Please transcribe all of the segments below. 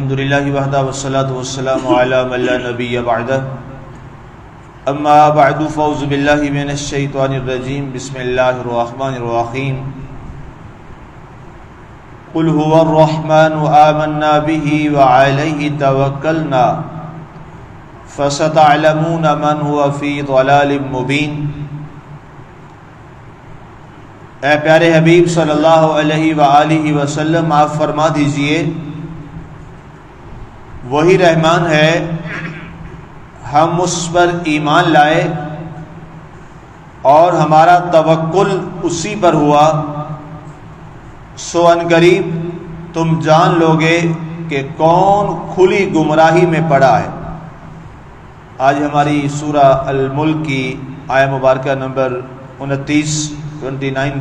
الحمد للہ وحدہ والصلاة والسلام علی من لا نبی بعدہ اما بعد فاعوذ باللہ من الشیطان الرجیم بسم اللہ الرحمن الرحیم قل هو الرحمن آمنا به وعلیہ توکلنا فستعلمون من هو فی ضلال مبین۔ اے پیارے حبیب صلی اللہ علیہ وآلہ وسلم، آپ فرما دیجئے وہی رحمان ہے، ہم اس پر ایمان لائے اور ہمارا توکل اسی پر ہوا، سو ان قریب تم جان لوگے کہ کون کھلی گمراہی میں پڑا ہے۔ آج ہماری سورہ الملک کی آیہ مبارکہ نمبر 29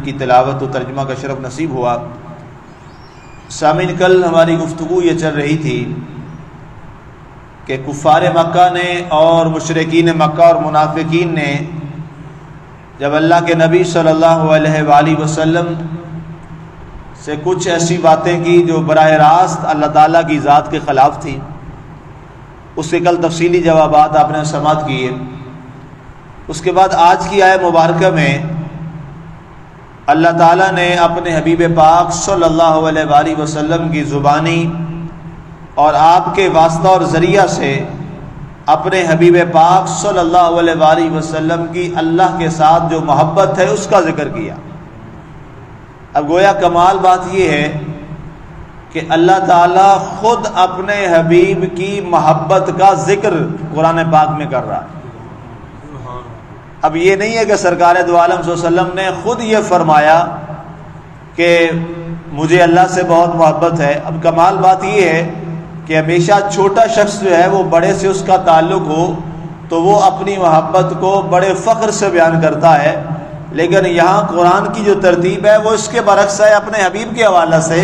کی تلاوت و ترجمہ کا شرف نصیب ہوا۔ سامعین، کل ہماری گفتگو یہ چل رہی تھی کہ کفار مکہ نے اور مشرکین مکہ اور منافقین نے جب اللہ کے نبی صلی اللہ علیہ وآلہ وسلم سے کچھ ایسی باتیں کی جو براہ راست اللہ تعالیٰ کی ذات کے خلاف تھیں، اس کے کل تفصیلی جوابات آپ نے سماعت کیے۔ اس کے بعد آج کی آیہ مبارکہ میں اللہ تعالیٰ نے اپنے حبیب پاک صلی اللہ علیہ وآلہ وسلم کی زبانی اور آپ کے واسطہ اور ذریعہ سے اپنے حبیب پاک صلی اللہ علیہ وآلہ وسلم کی اللہ کے ساتھ جو محبت ہے اس کا ذکر کیا۔ اب گویا کمال بات یہ ہے کہ اللہ تعالیٰ خود اپنے حبیب کی محبت کا ذکر قرآن پاک میں کر رہا ہے۔ اب یہ نہیں ہے کہ سرکار دو عالم صلی اللہ علیہ وسلم نے خود یہ فرمایا کہ مجھے اللہ سے بہت محبت ہے۔ اب کمال بات یہ ہے کہ ہمیشہ چھوٹا شخص جو ہے وہ بڑے سے اس کا تعلق ہو تو وہ اپنی محبت کو بڑے فخر سے بیان کرتا ہے، لیکن یہاں قرآن کی جو ترتیب ہے وہ اس کے برعکس ہے اپنے حبیب کے حوالے سے،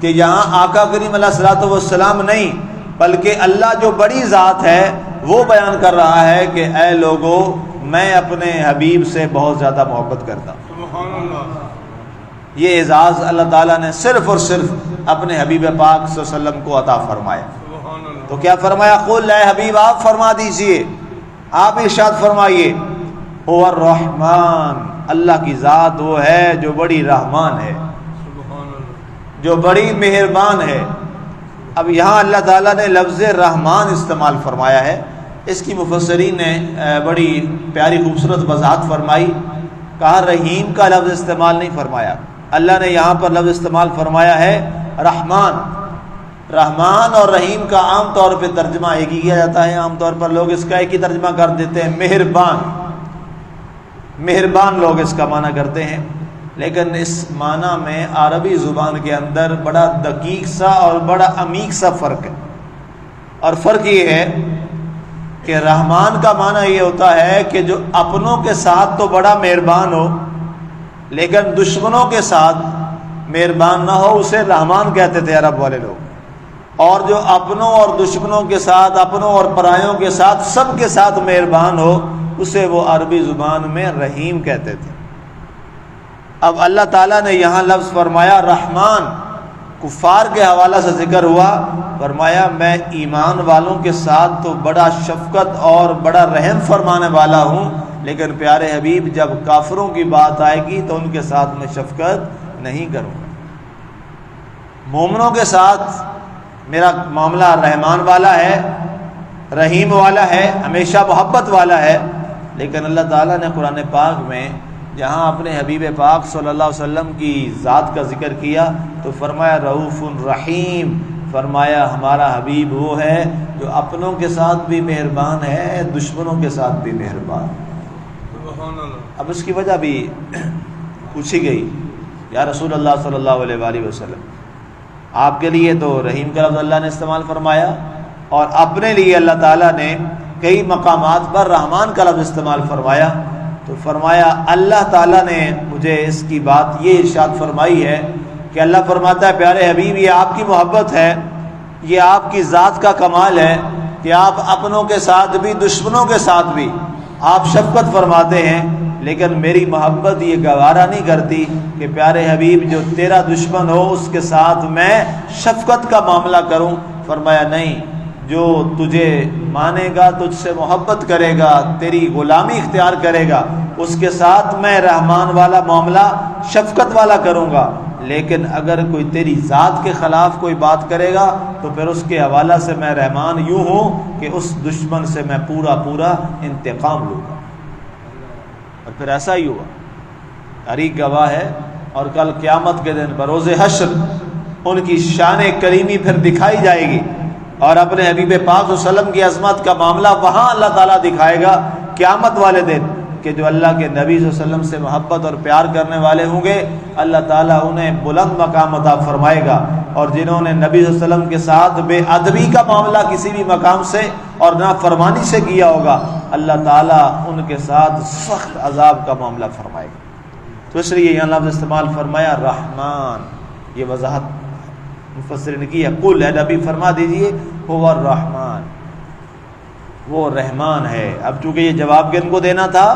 کہ یہاں آقا کریم علیہ الصلوۃ والسلام نہیں بلکہ اللہ جو بڑی ذات ہے وہ بیان کر رہا ہے کہ اے لوگو، میں اپنے حبیب سے بہت زیادہ محبت کرتا ہوں۔ سبحان اللہ۔ یہ اعزاز اللہ تعالیٰ نے صرف اور صرف اپنے حبیب پاک صلی اللہ علیہ وسلم کو عطا فرمایا۔ تو کیا فرمایا؟ قل اے حبیب آپ فرما دیجئے، آپ ارشاد فرمائیے، هو الرحمن، اللہ کی ذات وہ ہے جو بڑی رحمان ہے، جو بڑی مہربان ہے۔ اب یہاں اللہ تعالیٰ نے لفظ رحمان استعمال فرمایا ہے، اس کی مفسرین نے بڑی پیاری خوبصورت وضاحت فرمائی، کہا رحیم کا لفظ استعمال نہیں فرمایا، اللہ نے یہاں پر لفظ استعمال فرمایا ہے رحمان۔ رحمان اور رحیم کا عام طور پہ ترجمہ ایک ہی کیا جاتا ہے، عام طور پر لوگ اس کا ایک ہی ترجمہ کر دیتے ہیں، مہربان۔ مہربان لوگ اس کا معنی کرتے ہیں، لیکن اس معنی میں عربی زبان کے اندر بڑا دقیق سا اور بڑا عمیق سا فرق ہے، اور فرق یہ ہے کہ رحمان کا معنی یہ ہوتا ہے کہ جو اپنوں کے ساتھ تو بڑا مہربان ہو لیکن دشمنوں کے ساتھ مہربان نہ ہو، اسے رحمان کہتے تھے عرب والے لوگ، اور جو اپنوں اور دشمنوں کے ساتھ، اپنوں اور پرایوں کے ساتھ، سب کے ساتھ مہربان ہو، اسے وہ عربی زبان میں رحیم کہتے تھے۔ اب اللہ تعالیٰ نے یہاں لفظ فرمایا رحمان، کفار کے حوالہ سے ذکر ہوا، فرمایا میں ایمان والوں کے ساتھ تو بڑا شفقت اور بڑا رحم فرمانے والا ہوں، لیکن پیارے حبیب جب کافروں کی بات آئے گی تو ان کے ساتھ میں شفقت نہیں کروں گا۔ مومنوں کے ساتھ میرا معاملہ رحمان والا ہے، رحیم والا ہے، ہمیشہ محبت والا ہے، لیکن اللہ تعالیٰ نے قرآن پاک میں جہاں اپنے حبیب پاک صلی اللہ علیہ وسلم کی ذات کا ذکر کیا تو فرمایا رؤوف رحیم، فرمایا ہمارا حبیب وہ ہے جو اپنوں کے ساتھ بھی مہربان ہے، دشمنوں کے ساتھ بھی مہربان۔ اب اس کی وجہ بھی پوچھی گئی، یا رسول اللہ صلی اللہ علیہ وآلہ وسلم، آپ کے لیے تو رحیم کا لفظ اللہ نے استعمال فرمایا، اور اپنے لیے اللہ تعالیٰ نے کئی مقامات پر رحمان کا لفظ استعمال فرمایا، تو فرمایا اللہ تعالیٰ نے مجھے اس کی بات یہ ارشاد فرمائی ہے کہ اللہ فرماتا ہے پیارے حبیب یہ آپ کی محبت ہے، یہ آپ کی ذات کا کمال ہے کہ آپ اپنوں کے ساتھ بھی دشمنوں کے ساتھ بھی آپ شفقت فرماتے ہیں، لیکن میری محبت یہ گوارا نہیں کرتی کہ پیارے حبیب جو تیرا دشمن ہو اس کے ساتھ میں شفقت کا معاملہ کروں۔ فرمایا نہیں، جو تجھے مانے گا، تجھ سے محبت کرے گا، تیری غلامی اختیار کرے گا، اس کے ساتھ میں رحمان والا معاملہ، شفقت والا کروں گا، لیکن اگر کوئی تیری ذات کے خلاف کوئی بات کرے گا تو پھر اس کے حوالہ سے میں رحمان یوں ہوں کہ اس دشمن سے میں پورا انتقام لوں گا۔ اور پھر ایسا ہی ہوا، تاریخ گواہ ہے، اور کل قیامت کے دن بروز حشر ان کی شان کریمی پھر دکھائی جائے گی، اور اپنے حبیب پاک صلی اللہ علیہ وسلم کی عظمت کا معاملہ وہاں اللہ تعالیٰ دکھائے گا قیامت والے دن، کہ جو اللہ کے نبی صلی اللہ علیہ وسلم سے محبت اور پیار کرنے والے ہوں گے اللہ تعالیٰ انہیں بلند مقام عطا فرمائے گا، اور جنہوں نے نبی صلی اللہ علیہ وسلم کے ساتھ بے ادبی کا معاملہ کسی بھی مقام سے اور نافرمانی سے کیا ہوگا اللہ تعالیٰ ان کے ساتھ سخت عذاب کا معاملہ فرمائے گا۔ تو اس لیے یہاں لفظ استعمال فرمایا رحمان، یہ وضاحت مفسرین کی ہے، قل ہے نبی فرما دیجئے هو الرحمن، وہ رحمان ہے۔ اب چونکہ یہ جواب کن کو دینا تھا؟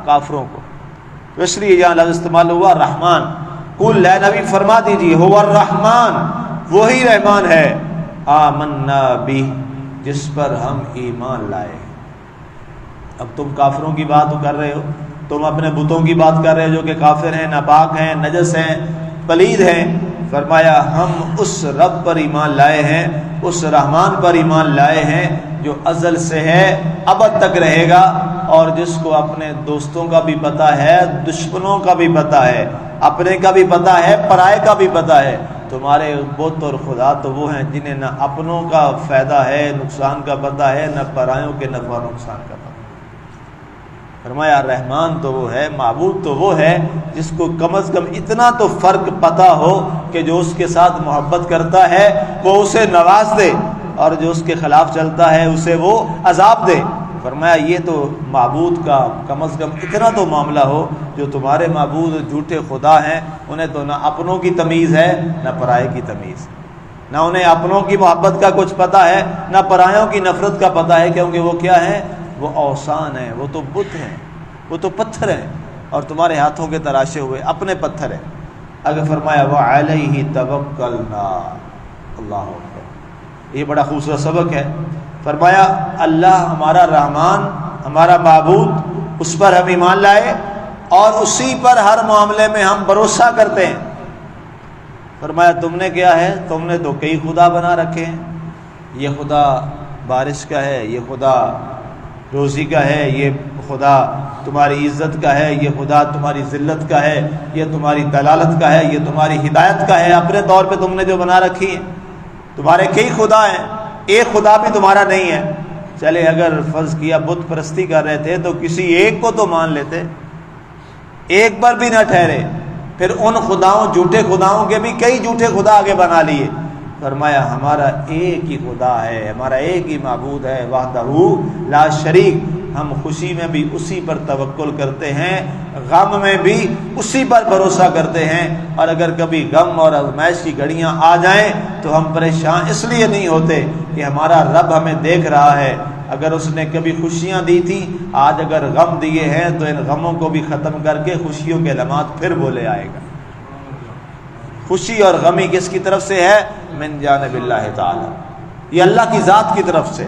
کافروں کو، تو اس لیے یہاں لفظ استعمال ہوا رحمان۔ قل ہے نبی فرما دیجئے هو الرحمن، وہی رحمان ہے، آمنا بھی، جس پر ہم ایمان لائے۔ اب تم کافروں کی بات کر رہے ہو، تم اپنے بتوں کی بات کر رہے ہو جو کہ کافر ہیں، ناپاک ہیں، نجس ہیں، پلید ہیں۔ فرمایا ہم اس رب پر ایمان لائے ہیں، اس رحمان پر ایمان لائے ہیں جو ازل سے ہے، ابد تک رہے گا، اور جس کو اپنے دوستوں کا بھی پتہ ہے، دشمنوں کا بھی پتہ ہے، اپنے کا بھی پتہ ہے، پرائے کا بھی پتہ ہے۔ تمہارے بت اور خدا تو وہ ہیں جنہیں نہ اپنوں کا فائدہ ہے، نقصان کا پتہ ہے، نہ پرائیوں کے نفع نقصان کا پتہ۔ فرمایا رحمان تو وہ ہے، معبود تو وہ ہے جس کو کم از کم اتنا تو فرق پتہ ہو کہ جو اس کے ساتھ محبت کرتا ہے وہ اسے نواز دے، اور جو اس کے خلاف چلتا ہے اسے وہ عذاب دے۔ فرمایا یہ تو معبود کا کم از کم اتنا تو معاملہ ہو، جو تمہارے معبود جھوٹے خدا ہیں انہیں تو نہ اپنوں کی تمیز ہے نہ پرائے کی تمیز، نہ انہیں اپنوں کی محبت کا کچھ پتہ ہے نہ پرایوں کی نفرت کا پتہ ہے، کیونکہ وہ کیا ہے؟ وہ اوثان ہیں، وہ تو بت ہیں، وہ تو پتھر ہیں، اور تمہارے ہاتھوں کے تراشے ہوئے اپنے پتھر ہیں۔ اگر فرمایا وَعَلَيْهِ تَوَكَّلْنَا، اللہ اکبر، یہ بڑا خوبصورت سبق ہے۔ فرمایا اللہ ہمارا رحمان، ہمارا معبود، اس پر ہم ایمان لائے اور اسی پر ہر معاملے میں ہم بھروسہ کرتے ہیں۔ فرمایا تم نے کیا ہے؟ تم نے تو کئی خدا بنا رکھے ہیں، یہ خدا بارش کا ہے، یہ خدا روزی کا ہے، یہ خدا تمہاری عزت کا ہے، یہ خدا تمہاری ذلت کا ہے، یہ تمہاری دلالت کا ہے، یہ تمہاری ہدایت کا ہے۔ اپنے طور پہ تم نے جو بنا رکھی ہیں، تمہارے کئی خدا ہیں، ایک خدا بھی تمہارا نہیں ہے۔ چلے اگر فرض کیا بت پرستی کر رہے تھے تو کسی ایک کو تو مان لیتے، ایک پر بھی نہ ٹھہرے، پھر ان خداؤں، جھوٹے خداؤں کے بھی کئی جھوٹے خدا آگے بنا لیے۔ فرمایا ہمارا ایک ہی خدا ہے، ہمارا ایک ہی معبود ہے، وحدہ لا شریک۔ ہم خوشی میں بھی اسی پر توکل کرتے ہیں، غم میں بھی اسی پر بھروسہ کرتے ہیں، اور اگر کبھی غم اور آزمائش کی گھڑیاں آ جائیں تو ہم پریشان اس لیے نہیں ہوتے کہ ہمارا رب ہمیں دیکھ رہا ہے۔ اگر اس نے کبھی خوشیاں دی تھی، آج اگر غم دیے ہیں تو ان غموں کو بھی ختم کر کے خوشیوں کے لمحات پھر بولے آئے گا۔ خوشی اور غمی کس کی طرف سے ہے؟ من جانب اللہ تعالی، یہ اللہ کی ذات کی طرف سے۔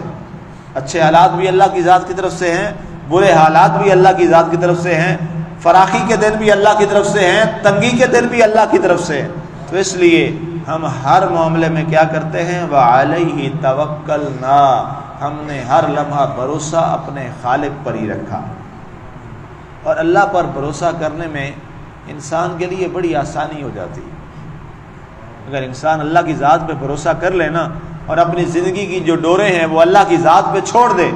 اچھے حالات بھی اللہ کی ذات کی طرف سے ہیں، برے حالات بھی اللہ کی ذات کی طرف سے ہیں، فراخی کے دن بھی اللہ کی طرف سے ہیں، تنگی کے دن بھی اللہ کی طرف سے ہیں۔ تو اس لیے ہم ہر معاملے میں کیا کرتے ہیں؟ وَعَلَيْهِ تَوَكَّلْنَا، ہم نے ہر لمحہ بھروسہ اپنے خالق پر ہی رکھا۔ اور اللہ پر بھروسہ کرنے میں انسان کے لیے بڑی آسانی ہو جاتی ہے۔ اگر انسان اللہ کی ذات پہ بھروسہ کر لے نا، اور اپنی زندگی کی جو ڈوریں ہیں وہ اللہ کی ذات پہ چھوڑ دے،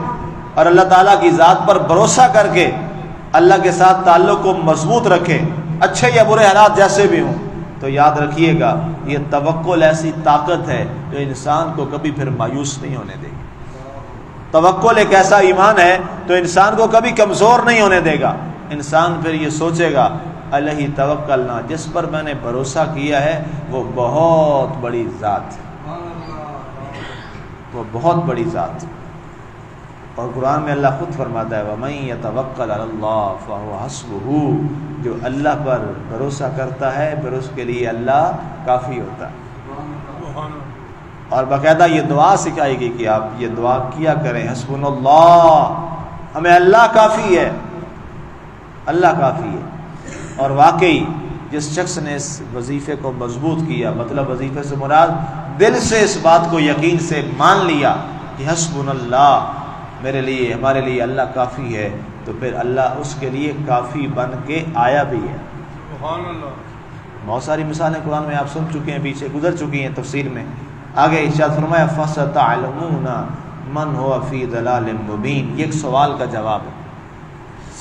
اور اللہ تعالیٰ کی ذات پر بھروسہ کر کے اللہ کے ساتھ تعلق کو مضبوط رکھے، اچھے یا برے حالات جیسے بھی ہوں، تو یاد رکھیے گا یہ توکل ایسی طاقت ہے جو انسان کو کبھی پھر مایوس نہیں ہونے دے گی۔ توکل ایک ایسا ایمان ہے تو انسان کو کبھی کمزور نہیں ہونے دے گا۔ انسان پھر یہ سوچے گا علیہ توکلنا، جس پر میں نے بھروسہ کیا ہے وہ بہت بڑی ذات ہے، وہ بہت بڑی ذات ہے۔ اور قرآن میں اللہ خود فرماتا ہے وَمَن يَتَوَكَّلْ عَلَى اللَّهِ فَهُوَ حَسْبُهُ، جو اللہ پر بھروسہ کرتا ہے پھر اس کے لیے اللہ کافی ہوتا ہے۔ اور باقاعدہ یہ دعا سکھائی گئی کہ آپ یہ دعا کیا کریں، حسبنا اللہ، ہمیں اللہ کافی ہے، اللہ کافی ہے۔ اور واقعی جس شخص نے اس وظیفے کو مضبوط کیا، مطلب وظیفے سے مراد دل سے اس بات کو یقین سے مان لیا کہ حسبنا اللہ، میرے لیے ہمارے لیے اللہ کافی ہے، تو پھر اللہ اس کے لیے کافی بن کے آیا بھی ہے۔ سبحان اللہ۔ بہت ساری مثالیں قرآن میں آپ سن چکے ہیں، پیچھے گزر چکی ہیں تفسیر میں۔ آگے ارشاد فرمایا فَسَتَعْلَمُونَ مَنْ هُوَ فِي ضَلَالٍ مُبِينٍ۔ یہ ایک سوال کا جواب ہے،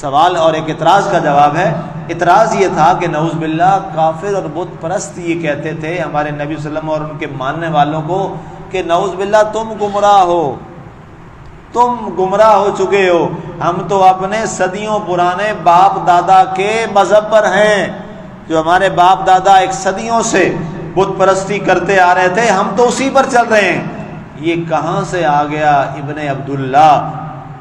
سوال اور ایک اعتراض کا جواب ہے۔ اعتراض یہ تھا کہ نعوذ باللہ کافر اور بت پرست یہ کہتے تھے ہمارے نبی صلی اللہ علیہ وسلم اور ان کے ماننے والوں کو کہ نعوذ باللہ تم گمراہ ہو، تم گمراہ ہو چکے ہو، ہم تو اپنے صدیوں پرانے باپ دادا کے مذہب پر ہیں، جو ہمارے باپ دادا ایک صدیوں سے بت پرستی کرتے آ رہے تھے، ہم تو اسی پر چل رہے ہیں۔ یہ کہاں سے آ گیا ابن عبداللہ،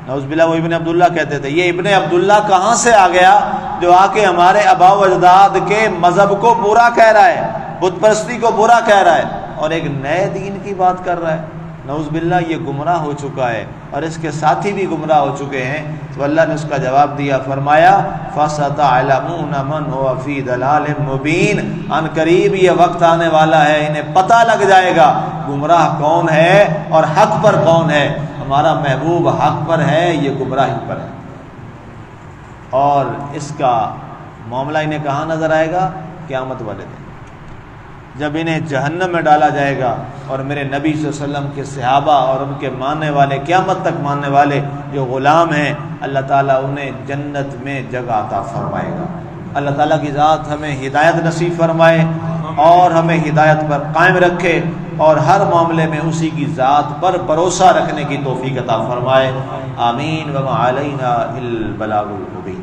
نعوذ باللہ وہ ابن عبداللہ کہتے تھے، یہ ابن عبداللہ کہاں سے آ گیا جو آ کے ہمارے آباء و اجداد کے مذہب کو برا کہہ رہا ہے، بت پرستی کو برا کہہ رہا ہے، اور ایک نئے دین کی بات کر رہا ہے۔ نعوذ باللہ یہ گمراہ ہو چکا ہے اور اس کے ساتھی بھی گمراہ ہو چکے ہیں۔ تو اللہ نے اس کا جواب دیا، فرمایا فَسَتَعْلَمُونَ مَنْ هُوَ فِي ضَلَالٍ مُبِينٍ، ان قریب یہ وقت آنے والا ہے، انہیں پتہ لگ جائے گا گمراہ کون ہے اور حق پر کون ہے۔ ہمارا محبوب حق پر ہے، یہ گمراہی پر ہے۔ اور اس کا معاملہ انہیں کہاں نظر آئے گا؟ قیامت والے دن، جب انہیں جہنم میں ڈالا جائے گا اور میرے نبی صلی اللہ علیہ وسلم کے صحابہ اور ان کے ماننے والے، قیامت تک ماننے والے جو غلام ہیں، اللہ تعالیٰ انہیں جنت میں جگہ عطا فرمائے گا۔ اللہ تعالیٰ کی ذات ہمیں ہدایت نصیب فرمائے اور ہمیں ہدایت پر قائم رکھے، اور ہر معاملے میں اسی کی ذات پر بھروسہ رکھنے کی توفیق عطا فرمائے۔ آمین۔ وما علینا الا البلاغ المبین۔